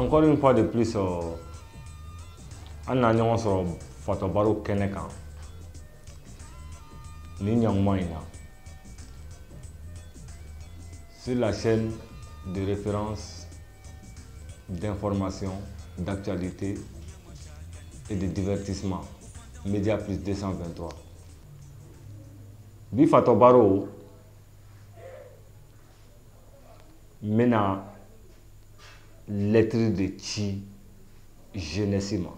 encore une fois de plus, an a ɲɔgɔn sɔrɔ Fatou Baro kɛnɛ kan ni ɲankuma in na sur la chaîne de référence d'information, d'actualité et de divertissement Média Plus 223. Bi Fatou Baro mena lettre de ci jeunesse ma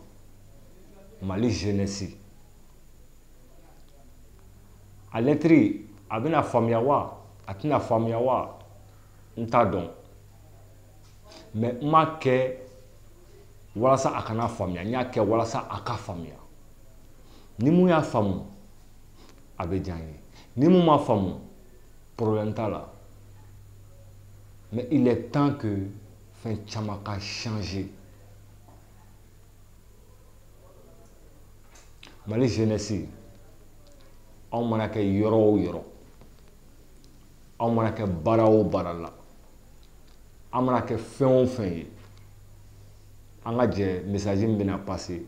Mali jeunesse a lettre a bɛna faamuya wa a tɛna faamuya wa n t'a dɔn mais n m'a kɛ walasa a kana faamuya n y'a kɛ walasa a ka faamuya ni mun y'a faamu a bɛ diya n ye ni mun m'a faamu problème t'a la mais il est temps que fɛn caman ka changer. Mali jeunesse anw mana kɛ yɔrɔ o yɔrɔ anw mana kɛ baara o baara la an mana kɛ fɛn o fɛn ye an ka jɛ message min bɛna passer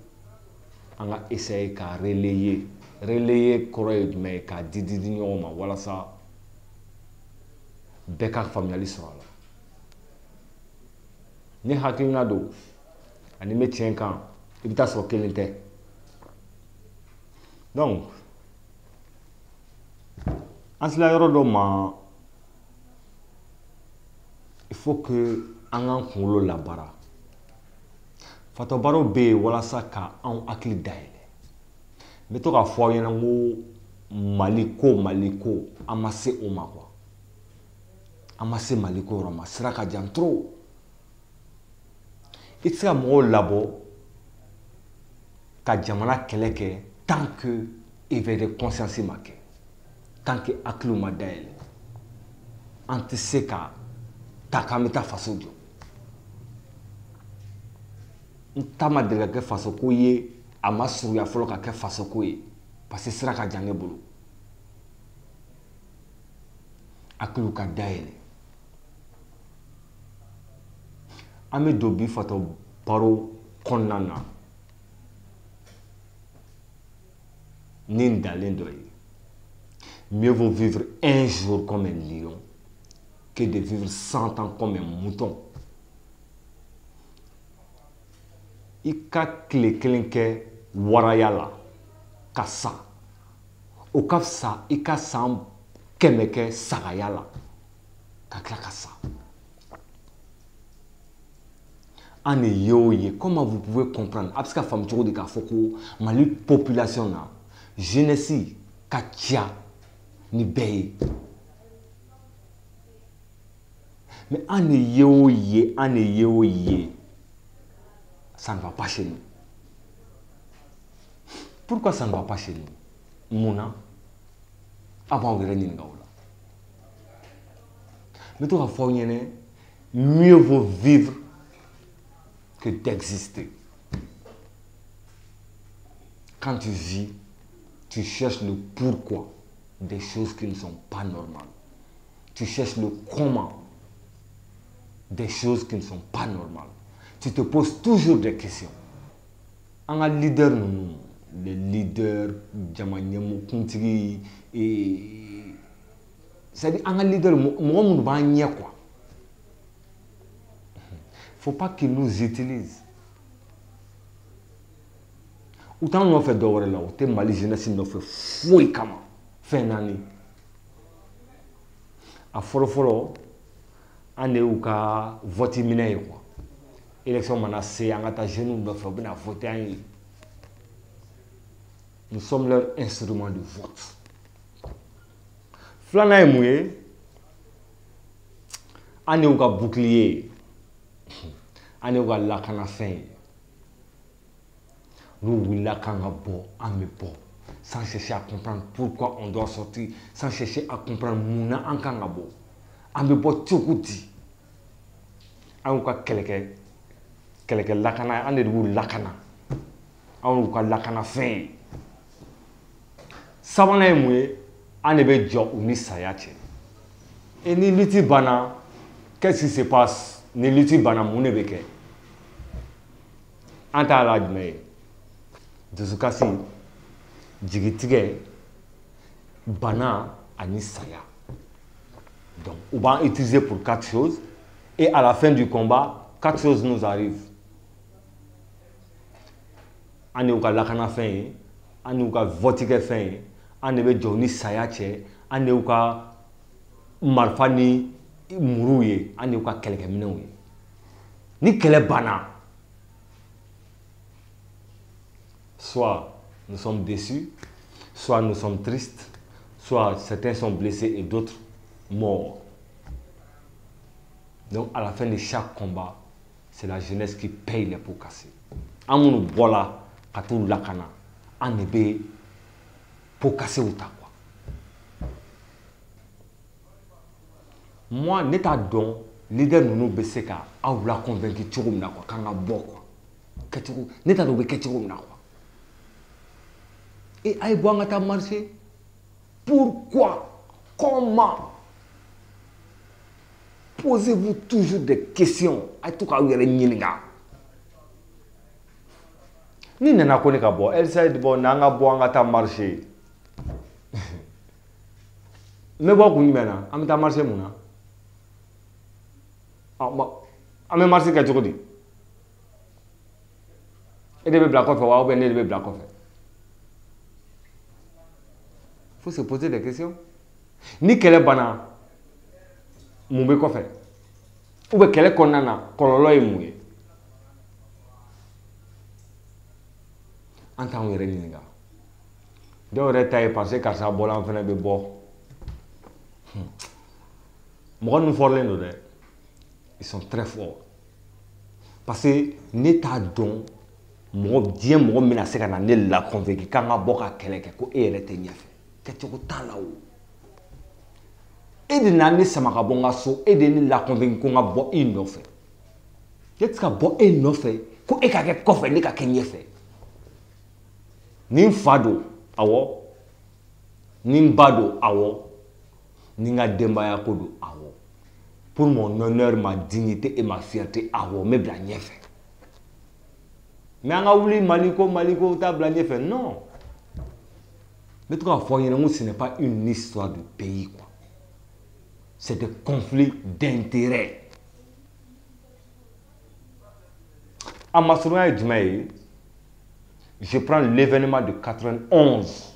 an ka essayer ka relayer kɔrɔ ye jumɛn ye k'a di ɲɔgɔn ma walasa bɛɛ ka faamuyali sɔrɔ a la ni hakilina don ani bɛ tiɲɛ kan i bɛ taa sɔrɔ kelen tɛ. Donc, en cela yɔrɔ dɔ ma il faut que an k'an kunkolo labaara. Fatou Baro bɛ yen walasa ka anw hakili dayɛlɛ. N bɛ to k'a fɔ aw ɲɛna ko Mali ko an ma se o ma quoi. An ma se Mali ko yɔrɔ ma sira ka jan trop. I tɛ se ka mɔgɔw labɔ ka jamana kɛlɛ kɛ tant que éveil de conscience ma kɛ tant que hakiliw ma dayɛlɛ an tɛ se ka ta k'an bɛ taa faso jɔ. N ta ma deli ka kɛ fasoko ye a ma surunya fɔlɔ ka kɛ fasoko ye parce que sira ka jan ne bolo. Hakiliw ka dayɛlɛ. An bɛ don bi Fatou Baro kɔnɔna na ni n dalen dɔ ye. Mieux vaut vivre un jour comme un lion que de vivre 100 ans comme un mouton. I ka tile kelen kɛ waraya la ka sa o ka fisa i ka san 100 kɛ sagaya la ka tila ka sa. An de ye o ye comment vous pouvez comprendre a bɛ se ka faamu cogo di k'a fɔ ko Mali population na jeunesse ka ca ni bɛɛ ye. Mais an de ye o ye ça ne va pas chez nous. Pourquoi ça ne va pas chez nous? Mun na? A b'aw yɛrɛ ɲininka o la. N bɛ to k'a fɔ aw ɲɛna mieux vaut vivre que d'exister. Quand tu vis, tu cherches le pourquoi des choses qui ne sont pas normales. Tu cherches le comment des choses qui ne sont pas normales. Tu te poses toujours des questions. An ka leader ninnu, les leaders jama ɲɛkuntigi c'est-à-dire an ka leader mɔgɔ minnu b'an ɲɛ quoi. Faut pas qu'ils nous utilisent. U t'an nɔfɛ dɔ wɛrɛ la u tɛ Mali jeunesse nɔfɛ foyi kama fɛn naani. A fɔlɔfɔlɔ an de y'u ka vote minɛ ye quoi. Élection mana se an ka taa jeunes nɔfɛ u bɛna voter an ye. Nous sommes leur instrument de vote. Filanan ye mun ye? An de y'u ka bouclier ye. An y'u ka lakanafɛn ye. N'u wulila k'an ka bɔ an bɛ bɔ sans chercher à comprendre pourquoi on doit sortir, sans chercher à comprendre mun na an kan ka bɔ. An bɛ bɔ cogo di? An y'u ka kɛlɛkɛ lakana ye an de b'u lakana. An y'u ka lakanafɛn ye. Sabanan ye mun ye? An de bɛ jɔ u ni saya cɛ. Et ni lutte banna, qu'est-ce qui se passe? Ni lutte banna mun de bɛ kɛ? an t'a la jumɛn ye dusukasi jigitigɛ bana ani saya. Donc on va utiliser pour 4 choses et à la fin du combat 4 choses nous arrivent. An de y'u ka lakanafɛn ye, an de y'u ka vote kɛ fɛn ye, an de bɛ jɔ ni saya cɛ, an de y'u ka marifa ni muru ye, an de y'u ka kɛlɛkɛminɛnw ye. Ni kɛlɛ banna, soit nous sommes déçus, soit nous sommes tristes, soit certains sont blessés et d'autres morts. Donc à la fin de chaque combat, c'est la jeunesse qui paye les pots cassés. An minnu bɔla ka t'u lakana, an de bɛ pots cassés ta quoi. Moi, ne t'a dɔn leader ninnu bɛ se ka aw la convaincre cogo min na quoi, k'an ka bɔ quoi. Kɛcogo, ne t'a dɔn u bɛ kɛ cogo min na quoi. Et a ye bɔ an ka taa marcher. Pourquoi? Comment? Posez-vous toujours des questions. A ye to k'aw yɛrɛ ɲininka. Ni nana ko ne ka bɔ, elle s'est dit bon n'an ka bɔ an ka taa marcher. N bɛ bɔ kun jumɛn na? An bɛ taa marcher mun na? An bɛ marcher kɛ cogo di? E de bɛ bila kɔfɛ wa ou bien ne de bɛ bila kɔfɛ? Il faut se poser des questions. Ni kɛlɛ banna, mun bɛ kɔfɛ? Ou bien kɛlɛ kɔnɔna na, kɔlɔlɔ ye mun ye? An t'anw yɛrɛ ɲininka. Dɔw yɛrɛ ta ye parce que karisa bɔla an fana bɛ bɔ. Mɔgɔ ninnu fɔrilen don dɛ. Ils sont très forts. Parce que ne t'a dɔn diɲɛ mɔgɔ min bɛna se ka na ne la convaincre k'an ka bɔ ka kɛlɛ kɛ ko e yɛrɛ tɛ ɲɛfɛ. Kɛcogo t'a la o. E de nana ne sama ka bɔ n ka so, e de ye ne la convaincre ko n ka bɔ i nɔfɛ. Ne tɛ se ka bɔ e nɔfɛ ko e ka kɛ kɔfɛ ne ka kɛ ɲɛfɛ. Ni n fa don, awɔ. Ni n ba don, awɔ. Ni n ka denbaya ko don, awɔ. Pour mon honneur, ma dignité et ma fierté, awɔ, n bɛ bila ɲɛfɛ. Mais an ka wuli Mali ko t'a bila ɲɛfɛ, non. N bɛ to k'a fɔ aw ɲɛna n ko ce n'est pas une histoire de pays quoi. C'est des conflits d'intérêts. A ma surunya ye jumɛn ye? Je prends l'événement de 91.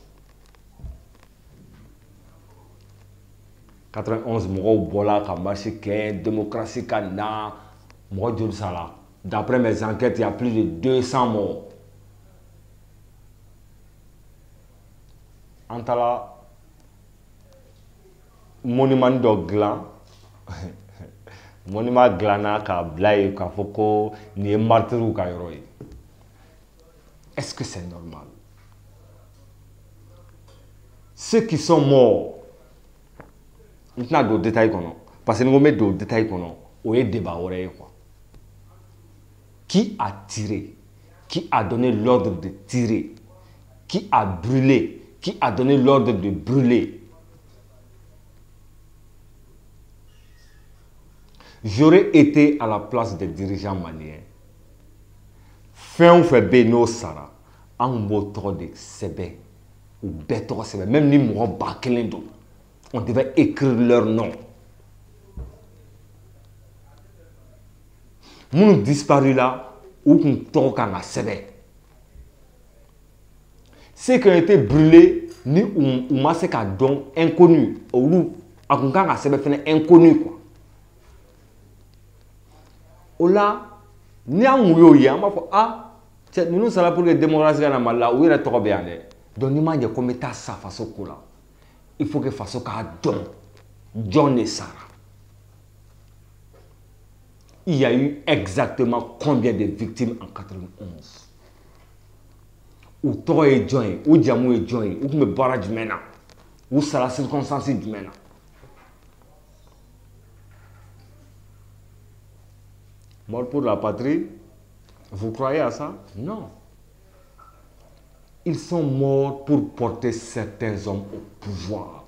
91 mɔgɔw bɔla ka marche kɛ, démocratie ka na, mɔgɔ joli sara? D'après mes enquêtes, il y a plus de 200 morts. An taara monument dɔ dilan, monument dilanna k'a bila yen k'a fɔ ko nin ye martyrs ka yɔrɔ ye. Est-ce que c'est normal? Ceux qui sont morts, n tɛna don détail kɔnɔ parce que ni ko n bɛ don détail kɔnɔ o ye débat wɛrɛ ye quoi. Qui a tiré? Qui a donné l'ordre de tirer? Qui a brûlé? Qui a donné l'ordre de brûler? J'aurais été à la place des dirigeants maliens. Fɛn o fɛn bɛ yen n'o sara, an b'o tɔgɔ de sɛbɛn, u bɛɛ tɔgɔ sɛbɛn, même ni mɔgɔ 1000 don, on devait écrire leur nom. Minnu disparu là, u kun tɔgɔ kan ka sɛbɛn. Ceux qui ont été brûlés, ni u ma se ka dɔn inconnu, olu a kun kan ka sɛbɛn fɛnɛ inconnu quoi. O la, ni an kun y'o ye, an b'a fɔ ah, cɛ ninnu sara pour que démocratie ka na Mali la, u yɛrɛ tɔgɔ bɛ yan dɛ. Donc n'i m'a ɲɛ ko n bɛ taa sa faso ko la, il faut que faso k'a dɔn jɔn de sara. Il y a eu exactement combien de victimes en 91? U tɔgɔ ye jɔn ye, u jamu ye jɔn ye, u tun bɛ baara jumɛn na, u sara circonstance jumɛn na. Mort pour la patrie, vous croyez à ça? Non. Ils sont morts pour porter certains hommes au pouvoir.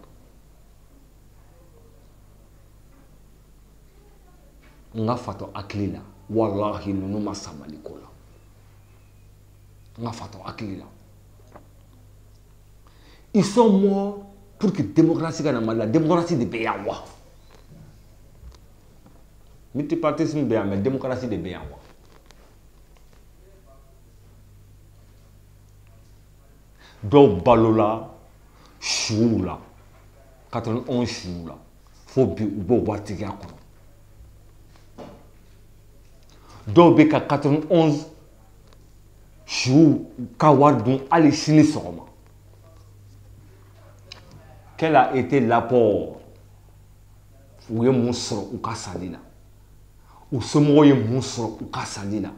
Nga fato akili la, wallahi nunu ma samali ko la. Ils sont morts pour que la démocratie soit la démocratie de Béyawa. Multipartisme de Béyawa, mais démocratie de Béyawa. Donc, Balola, Choula, 91 Choula, faut bien Watiga. Donc, Beka 91 Chou, Kawadou, Ali Sini Soroma. Quel a été l'apport ou un monstre ou Kassadina ou ce mot est monstre ou Kassadina?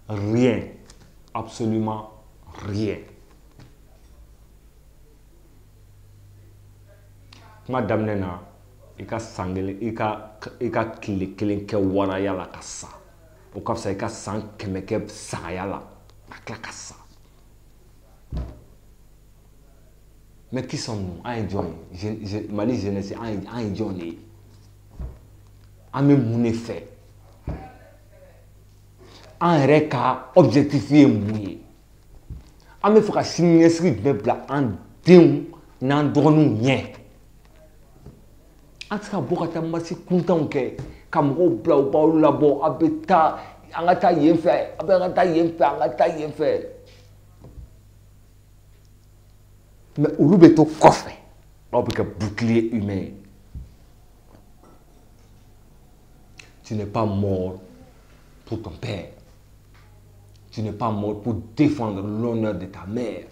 Rien, absolument rien. Madame Nena, il ka sangele, il ka kile kelen ke waraya la kassa. Au cas ça il ka sang kemeke sagaya la kassa. Mais qui sommes-nous? Mali jeunesse, un journée. Un même effet. Un reka objectifié mouillé. Un me fera signer ce qui me plaît en déon, n'en donne rien. En tout cas, beaucoup de gens sont contents que Camaro blau bau labo abeta angata yenfe abeta yenfe. Mais au lieu de coffre, on peut que bouclier humain. Tu n'es pas mort pour ton père. Tu n'es pas mort pour défendre l'honneur de ta mère.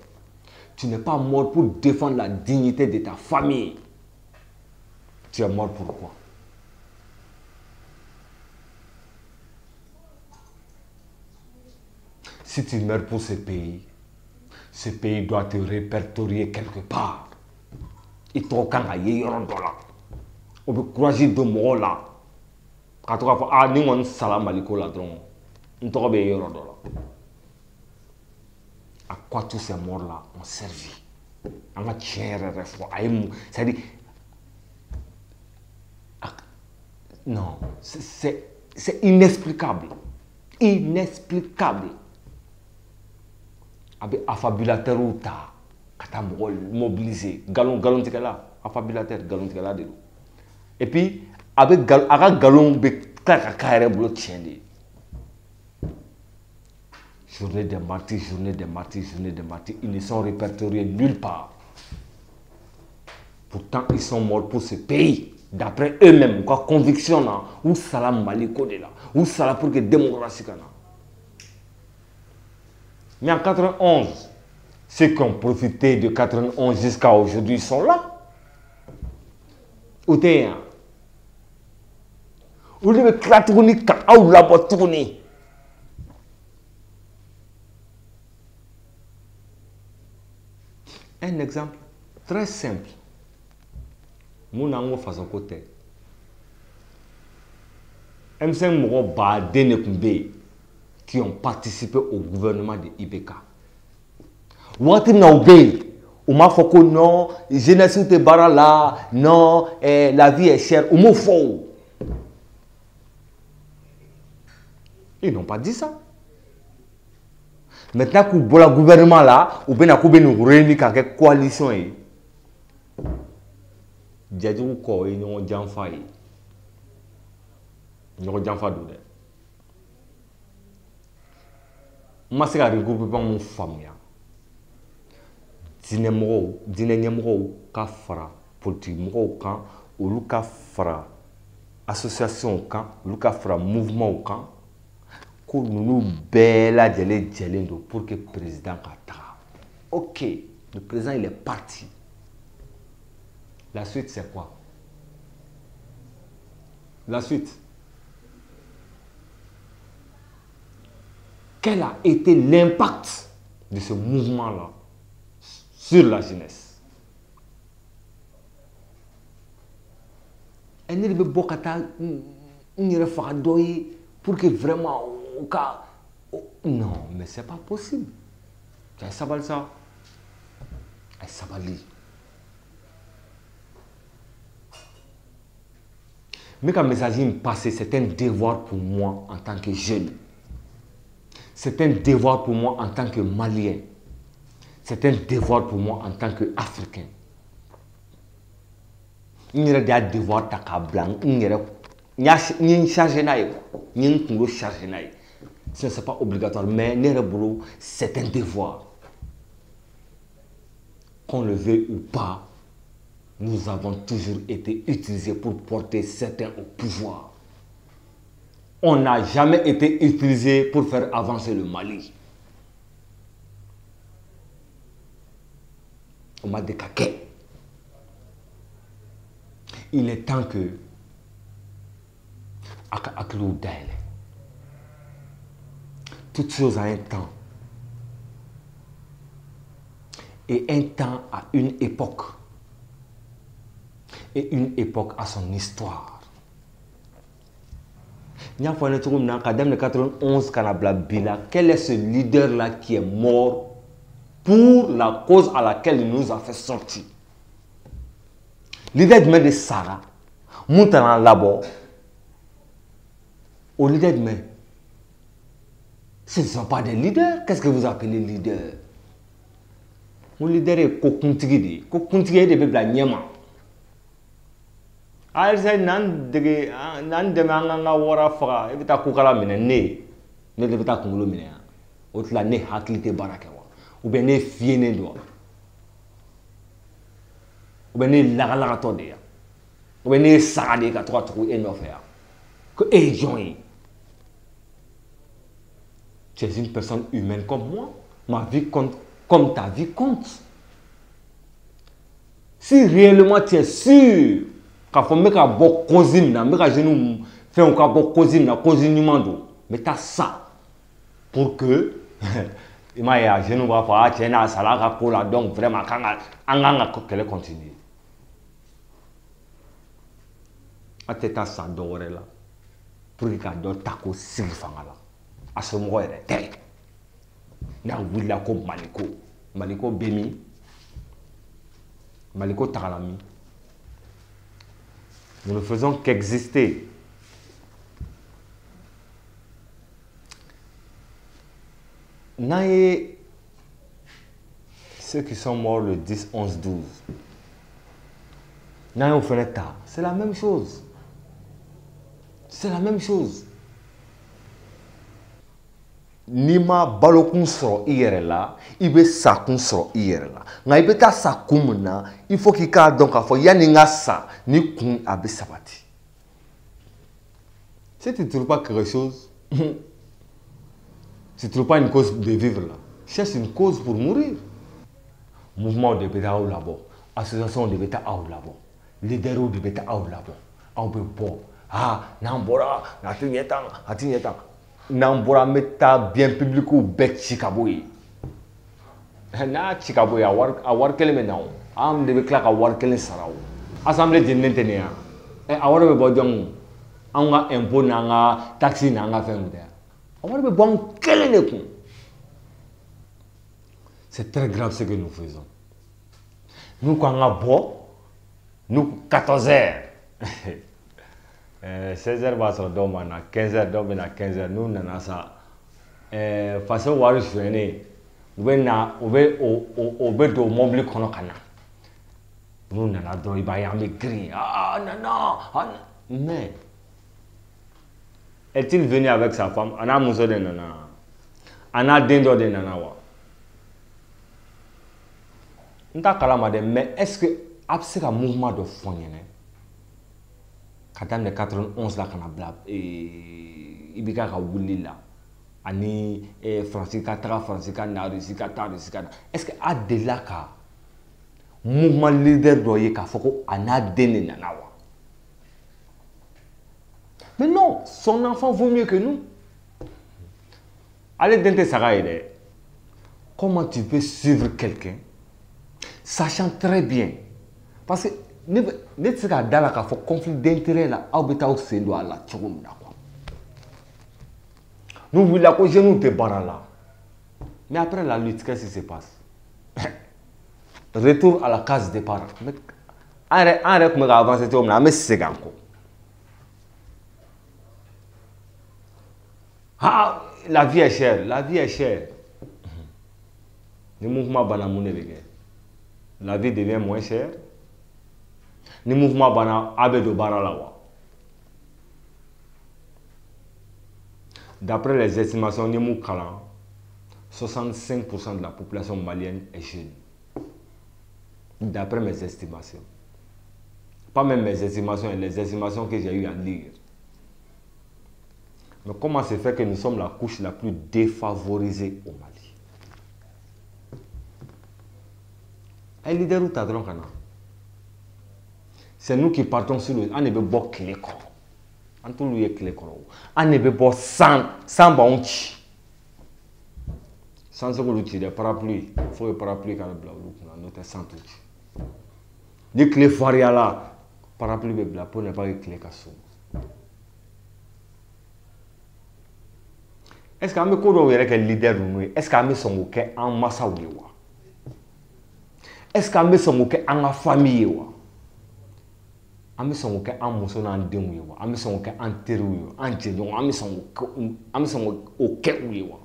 Tu n'es pas mort pour défendre la dignité de ta famille. Tu es mort pourquoi? Si tu meurs pour ce pays doit te répertorier quelque part. Il faut qu'on aille là. On peut croiser de mots là. Quand on va ah ni on salam aliko là donc. On peut bien là. À quoi tous ces morts là ont servi? On va tirer refroid. C'est-à-dire non, c'est inexplicable. Inexplicable. Avec affabulateur ou ta, kata mobilisé, galon tikala, affabulateur galon tikala de. Et puis avec galon be klaka carré boulot tiendé. Journée des martyrs, ils ne sont répertoriés nulle part. Pourtant ils sont morts pour ce pays. D'après eux-mêmes, quoi conviction là, ou salam maliko de là, ou salam pour que démocratie kana. Mais en 91, ceux qui ont profité de 91 jusqu'à aujourd'hui sont là. Où t'es hein? Où le kratouni ka ou la botouni. Un exemple très simple. Mon amour façon côté. M5 Moro Badene Kumbe qui ont participé au gouvernement de IBK. Wati Naoube, ou ma foko non, jeunesse te bara là, non, la vie est chère, ou mo faux. Ils n'ont pas dit ça. Maintenant que le gouvernement là, ou bien qu'on nous réunit avec coalition. Djadjou ko yi ñoo janfa yi ñoo janfa du de ma se ka regrouper pas mon famille dine ñemɔgɔw ka fara politique mɔgɔw kan olu ka fara association kan olu ka fara mouvement kan ko nunu bɛɛ lajɛlen jɛlen don pour que président ka taga. OK, le président il est parti. La suite, c'est quoi? La suite. Quel a été l'impact de ce mouvement-là sur la jeunesse? Elle ne peut pas pour que vraiment au cas. Non, mais c'est pas possible. Elle s'aballe ça. Elle s'aballe. Mais quand le message me passe, c'est un devoir pour moi en tant que jeune. c'est un devoir pour moi en tant que Malien. C'est un devoir pour moi en tant qu'Africain. Il y a des devoirs à blanc. Il y a une charge naïve. Il y a une charge naïve. Ce n'est pas obligatoire, mais c'est un devoir. Qu'on le veuille ou pas, nous avons toujours été utilisés pour porter certains au pouvoir. On n'a jamais été utilisé pour faire avancer le Mali. On m'a décaqué. Il est temps que toute chose a un temps. Et un temps a une époque. Et une époque a son histoire. Quel est ce leader-là qui est mort pour la cause à laquelle il nous a fait sortir? Leader de Sarah, Moutana Labo, au leader de ce ne sont pas des leaders. Qu'est-ce que vous appelez leader? Mon leader est Kokuntigi. Kokuntigi est de Bibla Nyama. Alsa nan de manga wara fra evita kukala mine ne de bita kungulo mine otla ne hakilite barake wa ou bien ne fiene do ou bien ne lagala to de ou bien ne sagade ka to e no faire que e join. Tu es une personne humaine comme moi, ma vie compte comme ta vie compte. Si réellement tu es sûr quand faut me ka bo cosine na me ka jeune fait on ka bo cosine na cosine mando mais t'as ça pour que il m'a ya jeune va fa tiena sala ka kola donc vraiment quand anga qu'elle continue ateta ça doré là pour que do tako silfanga là à ce moment là na willa ko maliko bemi maliko takalami. Nous ne faisons qu'exister. Naïe, ceux qui sont morts le 10, 11, 12. Naïe au fenêtre, c'est la même chose. C'est la même chose. Nima balokun soro iyerela, ibe sakun soro iyerela. Nga ibe ta sakumuna, il faut qu'il ka donc afo yani nga sa ni kun abe sabati. Si tu ne trouves pas quelque chose, si tu ne trouves pas une cause de vivre là, cherche une cause pour mourir. Mouvement de bêta au labo, association de bêta au labo, leader de bêta au labo, au bebo. Ah, nambora, natinyetan. Nambora meta bien public ou bet Chicaboy. Na Chicaboy a war keleme now. Am de claque a war kelen sarao. Assemblée de n'entenia. E a war be bodong. Anga impôt nanga taxi nanga femme. A war be bon kelene ku. C'est très grave ce que nous faisons. Nous quand on a beau, nous 14h. 16h b'a sɔrɔ dɔw ma na 15h dɔw bɛ na 15h n'u nana sa faso wari suyɛnen u bɛ na u bɛ don mobili kɔnɔ ka na n'u nana dɔrɔn i b'a ye an bɛ girin nana mais est-il venu avec sa femme a n'a muso de nana a n'a den dɔ de nana wa n t'a kalama dɛ mais est-ce que a bɛ se ka mouvement dɔ fɔ n ɲɛna Kadam de 91 la kanabla ibika ka wuli la ani Francis Katara Francis Kana Russie Qatar Russie Kana est-ce que a de la ka mouvement leader doye ka foko ana dene nanawa mais non son enfant vaut mieux que nous. Allez dente sagaide comment tu peux suivre quelqu'un sachant très bien parce que ne tɛ se k'a da la k'a fɔ conflit d'intérêt la aw bɛ taa aw sen don a la cogo min na quoi. Nous wulila ko jeunes tɛ baara la mais après la lutte qu'est-ce qui se passe? Retour à la case départ. An yɛrɛ tun bɛ ka avancer cogo min na an bɛ segin an kɔ. la vie est chère. La vie est chère. Le mouvement Banamoune, la vie devient moins chère. Le mouvement Bana Abedo Baralawa. D'après les estimations, 65% de la population malienne est jeune. D'après mes estimations. Pas même mes estimations, les estimations que j'ai eu à lire. Mais comment se fait que nous sommes la couche la plus défavorisée au Mali? Un leader ou t'adrons kana? C'est nous qui partons sur le... On ne veut pas clé quoi. On tout lui est clé quoi. On ne veut pas sans bounty. Sans ce que l'outil des parapluies. Il faut le parapluie quand le blanc notre sans tout. Les clés faria là. Parapluie de blanc pour ne pas clé cassou. Est-ce qu'on me connaît que leader nous? Est-ce qu'on me son aucun en massa ou est-ce qu'on me son aucun en famille ou? On me son aucun en mousson en démon ou? On me son aucun en terrou en tchédon? On me son aucun ou?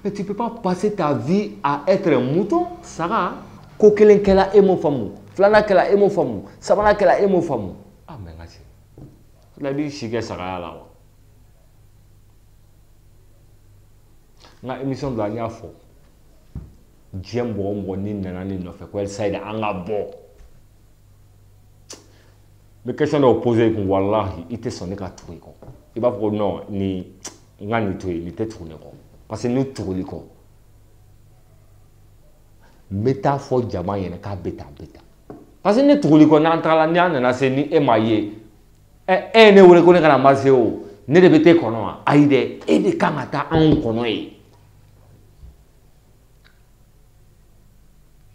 Mais tu ne peux pas passer ta vie à être un mouton, Sarah. Coquelin qu'elle a aimé femme, flana qu'elle a aimé femme, savana qu'elle a aimé femme. Ah mais merci. La vie chique Sarah là. Na émission de la dernière fois. J'aime bon ni nanani no fait quoi elle sait anga bon. Mais question de opposer qu'on wallahi, il te sonné qu'à trouver quoi. Il va pour non ni ngani trouver, ni te trouver quoi. Parce que nous trouver quoi. Métaphore diamant yene ka beta. Parce que nous trouver quoi n'entre la niane na c'est ni émaillé. Ne vous reconnaît qu'à la marché o. Ne de bete kono aide et de kamata en kono e.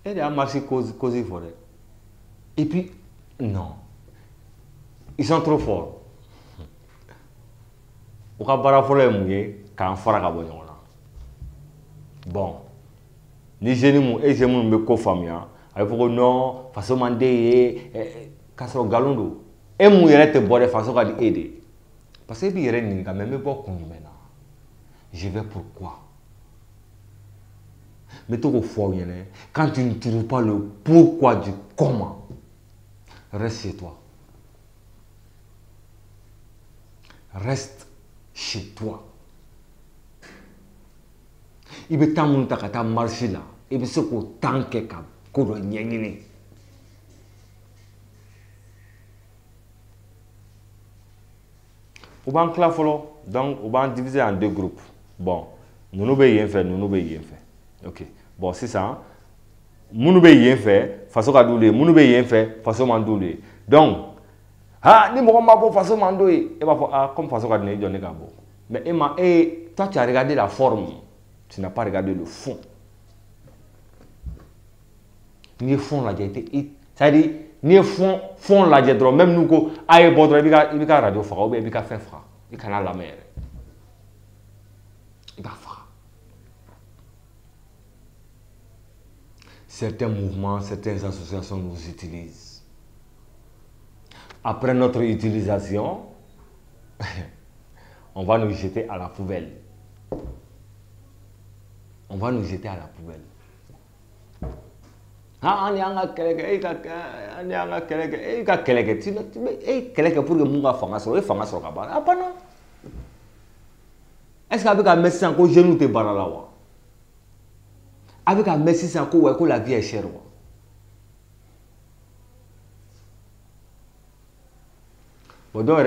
Et de marché cause forêt. Et puis non. Ils sont trop forts. Au cas bara forêt mouillé quand fera ka bon. Bon. Ni jeunes et jeunes me co-famia. Il faut que non, façon mandé kasro galondo. Et mouillé te boire façon ka di aider. Parce que il y a rien quand même pas qu'on maintenant. Je vais pourquoi? Mais tout au fond, quand tu ne trouves pas le pourquoi du comment, reste chez toi. Reste chez toi. Il veut tant monter à ta marche là. Il veut ce qu'on tanque qu'on doit n'y. On va donc on va diviser en deux groupes. Bon, nous rien fait, nous rien fait. Ok. Bon, c'est ça. Nous rien fait, façon à douler. Nous rien fait, façon à douler. Donc, ah, ni mon mabo façon mandoué. Et bah, comme façon à donner gabo. Mais toi, tu as regardé la forme. Tu n'as pas regardé le fond. Ni fond là, ça dit, ni fond là, même nous ko aïe bon, il y a radio fra, ou bien il y a fait fra, il y a la mer. Il y a fra. Certains mouvements, certaines associations nous utilisent. Après notre utilisation, on va nous jeter à la poubelle. On va nous jeter à la poubelle. Ah, on est en train est-ce qu'avec un médecin, un genou te baralawa? Avec un médecin, la vie est chère. Bon, donc,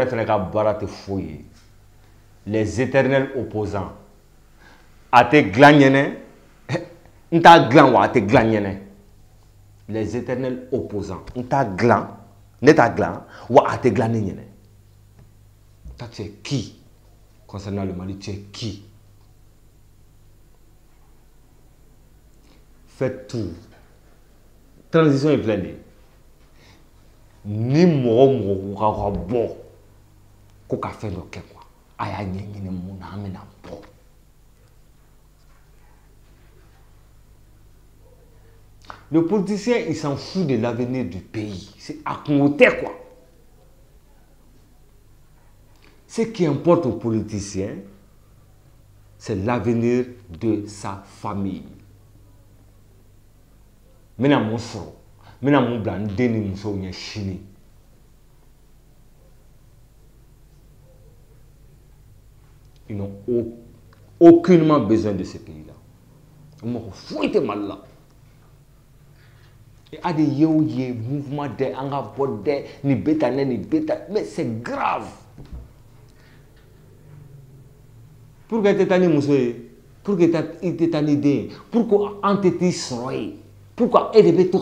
les éternels opposants. À tes glagnene, n'ta glan à tes glagnene. Les éternels opposants. N'ta glan, n'ta glan, ou à tes glagnene. Tu es qui? Concernant le Mali, tu es qui? Faites tout. Transition est pleine. Ni mo bon. Ko ka fait le quoi? Aya nyengine mo na amena bon. Le politicien, il s'en fout de l'avenir du pays. C'est à côté quoi. Ce qui importe aux politiciens, c'est l'avenir de sa famille. Maintenant, mon frère, maintenant, mon blanc, Denis Mousso, il chini. Ils n'ont aucunement besoin de ce pays-là. Ils m'ont fouetté mal là. Et à des mouvements de angabodé, ni bêta, ni bêta, mais c'est grave. Pourquoi tu es tanné, Mousso? Pourquoi tu es tanné? Pourquoi tu es tanné? Pourquoi tu es tanné?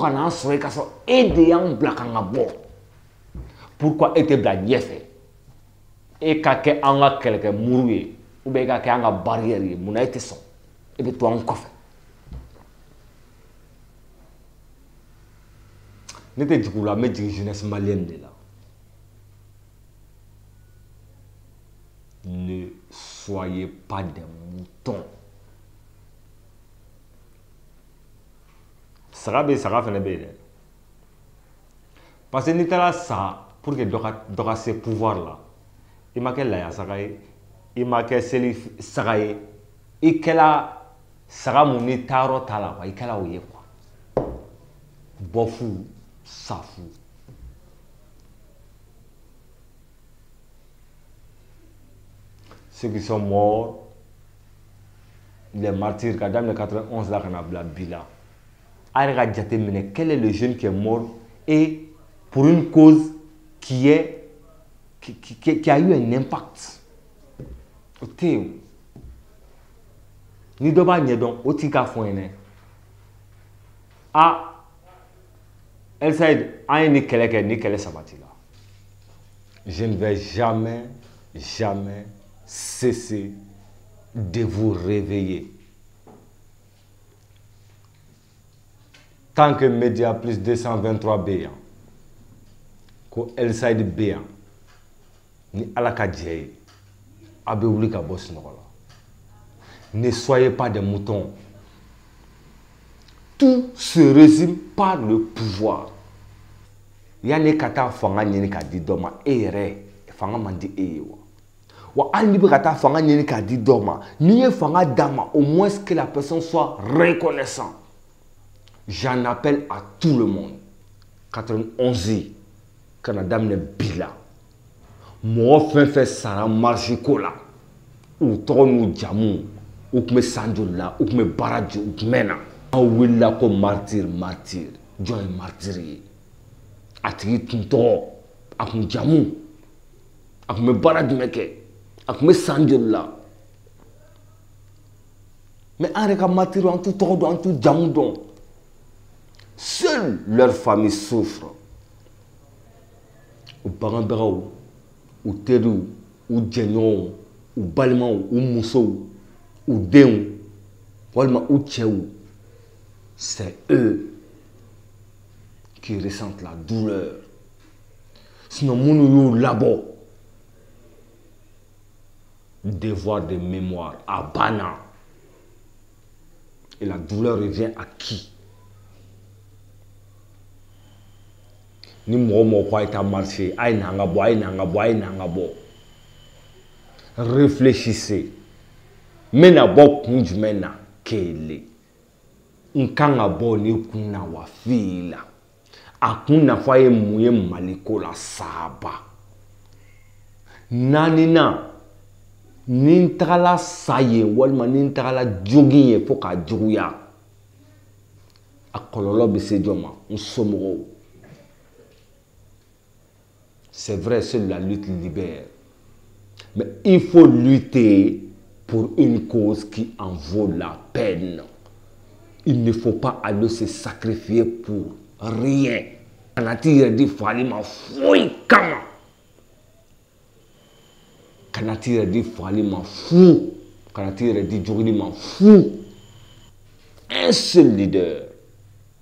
Pourquoi tu es tanné? Et quand tu es en quelque mourir, ou bien quand tu es en barrière, tu es son. Et puis tu es en coffre. Ne te dis pas la mais jeunesse malienne de là. Ne soyez pas des moutons. Ça va faire bien. Parce que ni là ça pour que doit ce pouvoir là. Il m'a que la sagaye, il m'a que celi sagaye, il que la saga moni taro tala quoi, il que la ouye quoi. Bofou, safou. Ceux qui sont morts, les martyrs, quand même 91 là qu'on a blabila. Quel est le jeune qui est mort et pour une cause qui a eu un impact. Ni doba nyedon otika foine. Ah, elle sait ni kele sabati là. Je ne vais jamais cesser de vous réveiller. Tant que Média plus 223 béant, que El Saïd béant, ni Alakadjei, Abéoulika Bosnola. Ne soyez pas des moutons. Tout se résume par le pouvoir. Yanné kata fanga nyeni ka di doma ere fanga mandi ewa. Wa alibi kata fanga nyeni ka di doma niye fanga dama au moins que la personne soit reconnaissante. J'en appelle à tout le monde. 91 Canada ne bila. Moi fait Sarah Marjikola. Ou Tonu Jamu. Ou me Sanjola. Ou me Baradjo. Ou Mena. Ou la ko martyr. Joy martyr. Atri Tunto. Ak Jamu. Ak me Baradjo meke. Ak me Sanjola. Mais en reka martyr en tout Todo en tout Jamu don. Seule leur famille souffre. Ou Baramberaou, ou Terou, ou Djenyon, ou Balman, ou Moussou, ou Déon, ou Tchéou. C'est eux qui ressentent la douleur. Sinon, nous là-bas, devoir de mémoire à Bana. Et la douleur revient à qui? Ni mo kwa ita marché ay nangabo. Réfléchissez. Mena bo kunjumena kele. Nkanga bo ni kuna wafila. Akuna faye muye maliko la saba. Nanina nintala saye walma nintala jogiye foka juya. Akololo bese joma nsomoro. C'est vrai, seule la lutte libère. Mais il faut lutter pour une cause qui en vaut la peine. Il ne faut pas aller se sacrifier pour rien. Kanati dit fali ma fouille kama. Kanati dit fali ma fou. Kanati dit jogli ma fou. Un seul leader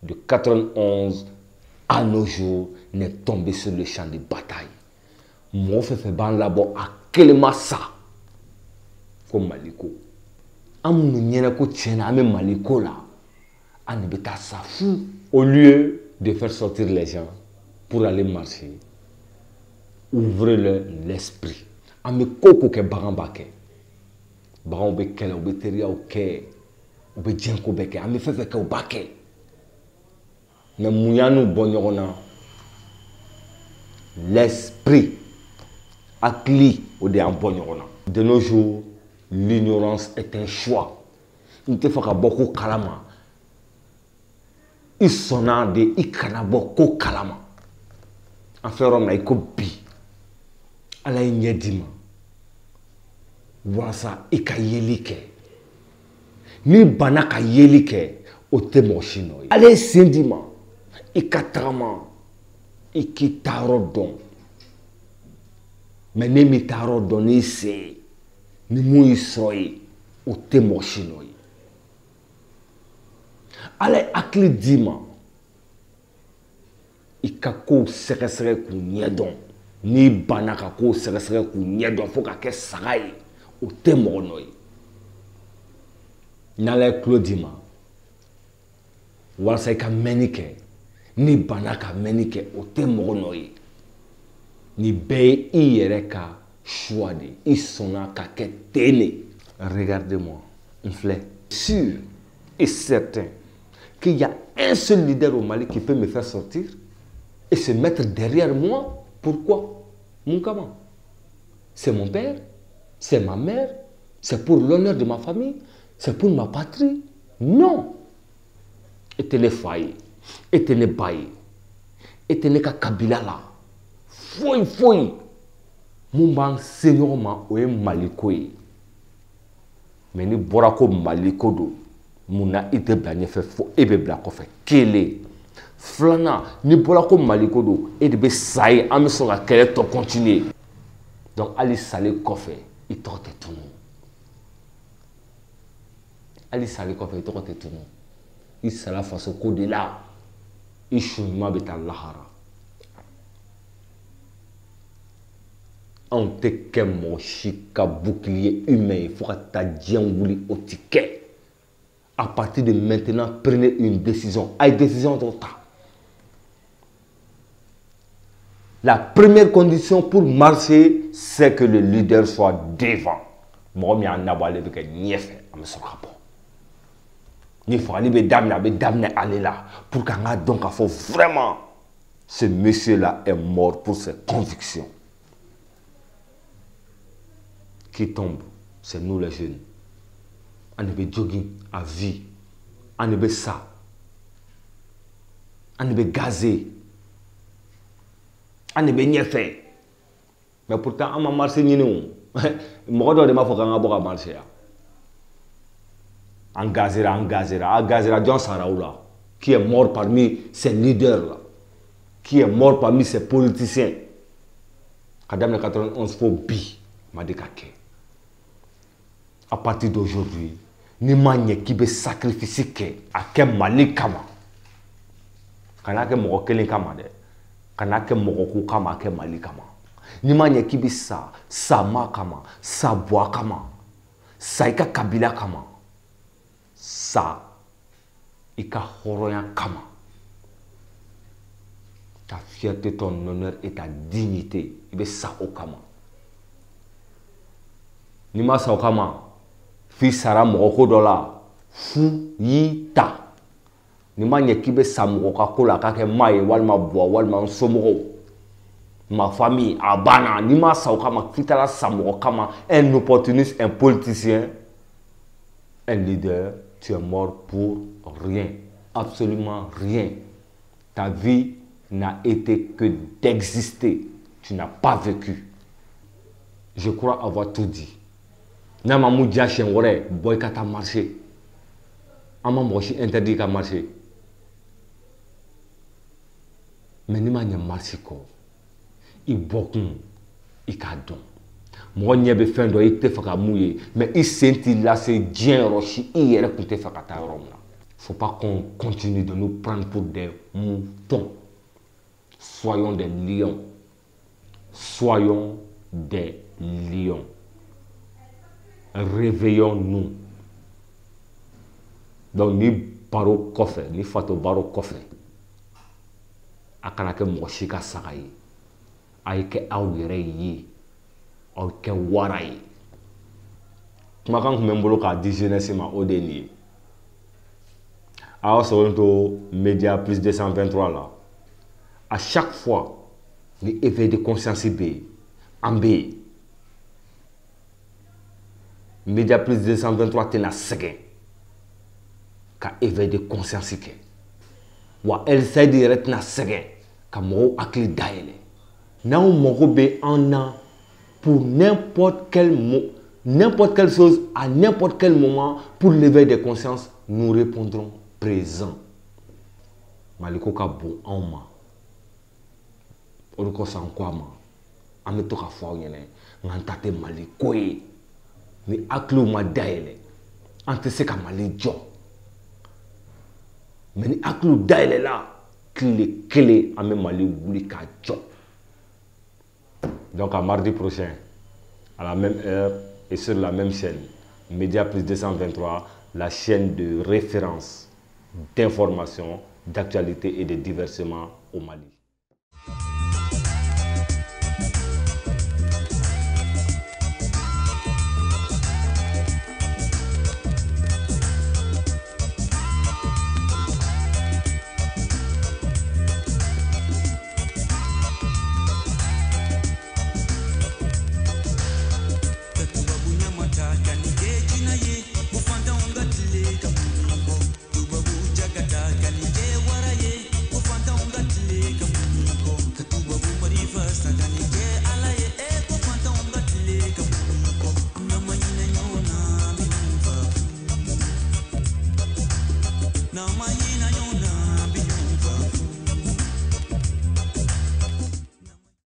de 91 à nos jours n'est tombé sur le champ de bataille. Moi, je fais ban là-bas à quel massa comme Maliko. Amoun nyena ko tiena ame Maliko là. Ane beta sa fou. Au lieu de faire sortir les gens pour aller marcher, ouvrez-leur l'esprit. an bɛ ko ko kɛ bagan b'a kɛ baganw bɛ kɛlɛ u bɛ teriyaw kɛ u bɛ diɲɛ ko bɛɛ kɛ an bɛ fɛn fɛn kɛ u b'a kɛ mais mun y'an n'u bɔ ɲɔgɔn na l'esprit hakili o de y'an bɔ ɲɔgɔn na de nos jours l'ignorance est un choix n tɛ fɛ ka bɔ ko kalama i sɔnna de i kana bɔ ko kalama an filɛ yɔrɔ min na i ko bi ala ye ɲɛ d'i ma walasa i ka yeli kɛ n'i banna ka yeli kɛ o tɛ mɔgɔ si nɔ ye ala ye sen d'i ma i ka tagama i k'i ta yɔrɔ dɔn mais ne m'i ta yɔrɔ dɔn n'i sen ye ni mun y'i sɔrɔ ye o tɛ mɔgɔ si nɔ ye ala ye hakili d'i ma i ka kow sɛgɛsɛgɛ k'u ɲɛdɔn n'i banna ka kow sɛgɛsɛgɛ k'u ɲɛdɔn fo ka kɛ saga ye o tɛ mɔgɔ nɔ ye n'ala ye tulo d'i ma walasa i ka mɛnni kɛ n'i banna ka mɛnni kɛ o tɛ mɔgɔ nɔ ye nin bɛɛ ye i yɛrɛ ka choix de i sɔnna ka kɛ ten de regardez-moi n filɛ sûr et certain qu'il y a un seul leader au Mali qui peut me faire sortir et se mettre derrière moi. Pourquoi? Moukama. C'est mon père, c'est ma mère, c'est pour l'honneur de ma famille, c'est pour ma patrie. Non. Et les failles, et les bails, et les kabila là. Foy. Moumban seigneur ma oye maliko ye. Mais ni borako maliko do. Muna ite bila ɲɛfɛ fo e bɛ bila kɔfɛ kelen filanan ni bɔra ko maliko do e de bɛ sa ye an bɛ sɔn ka kɛlɛ tɔ continuer donc hali salen kɔfɛ i tɔgɔ tɛ tunu hali salen kɔfɛ i tɔgɔ tɛ tunu i sala faso ko de la i su ɲuman bɛ taa lahara anw tɛ kɛ mɔgɔ si ka bouclier humain ye fo ka taa diɲɛ wuli o ti kɛ. À partir de maintenant, prenez une décision. Une décision de temps. La première condition pour marcher, c'est que le leader soit devant. Moi, je suis avec il faut aller là pour qu'on donc vraiment ce monsieur-là est mort pour ses convictions. Qui tombe, c'est nous les jeunes. On est jogging à vie, on est ça, on est gazé, on est bien fait. Mais pourtant, on a marché nous. Moi, je ne sais pas marcher. On gazera, John Saraoula, qui est mort parmi ces leaders-là, qui est mort parmi ces politiciens. Kadam le 91 faut bi, m'a décaqué. À partir d'aujourd'hui, ni manye qui be sacrifice ke a ke Mali kama kana ke mɔgɔ kelen kama dɛ kana ke mɔgɔ ko kama ke Mali kama ni manye qui be sa ma kama sa boa kama sa ika kabila kama sa ika horoya kama ta fierté, ton honneur et ta dignité i be sa o kama ni ma sa o kama fi sara mɔgɔ ko dɔ la fu y'i ta ni ma ɲɛ k'i bɛ sa mɔgɔ ka ko la k'a kɛ ma ye walima buwa walima n somɔgɔw ma famille a banna ni ma sa o kama f'i taara sa mɔgɔ kama un opportuniste un politicien un leader tu es mort pour rien absolument rien ta vie n'a été que d'exister tu n'as pas vécu je crois avoir tout dit. N'a ma moudia chien wore boy kata marché ama moshi interdit ka marché mais ni ma nya marché ko i bokun i ka don mo nya be fen do i te fa ka mouye mais i senti là c'est dien rochi i yere ku te fa ka ta rom là faut pas qu'on continue de nous prendre pour des moutons soyons des lions réveillons-nous. Donc ni baro kɔfɛ ni fato baro kɔfɛ a kana kɛ mɔgɔ si ka saga ye a ye kɛ aw yɛrɛ ye aw kɛ wara ye kumakan kun bɛ n bolo k'a di jeunesse ma o de ye nin ye a y'aw sɔrɔ to Média Plus 223 la à chaque fois ni éveil de conscience bɛ yen an bɛ yen Média Plus 223 tɛna sɛgɛn ka éveil de conscience kɛ wa LCD yɛrɛ tɛna sɛgɛn ka mɔgɔw hakili dayɛlɛ n'aw mago bɛ an na pour n'importe quelle chose à n'importe quel moment pour l'éveil de conscience nous répondrons présent maliko ka bon anw ma o de kosɔn an ko a ma an bɛ to ka fɔ aw ɲɛna nk'an ta tɛ Mali ko ye ni hakiliw ma dayɛlɛ an tɛ se ka Mali jɔ mais ni hakiliw dayɛlɛla tile kelen an bɛ Mali wuli k'a jɔ donc à mardi prochain à la même heure et sur la même chaîne Média Plus 223 la chaîne de référence d'information d'actualité et de divertissement au Mali.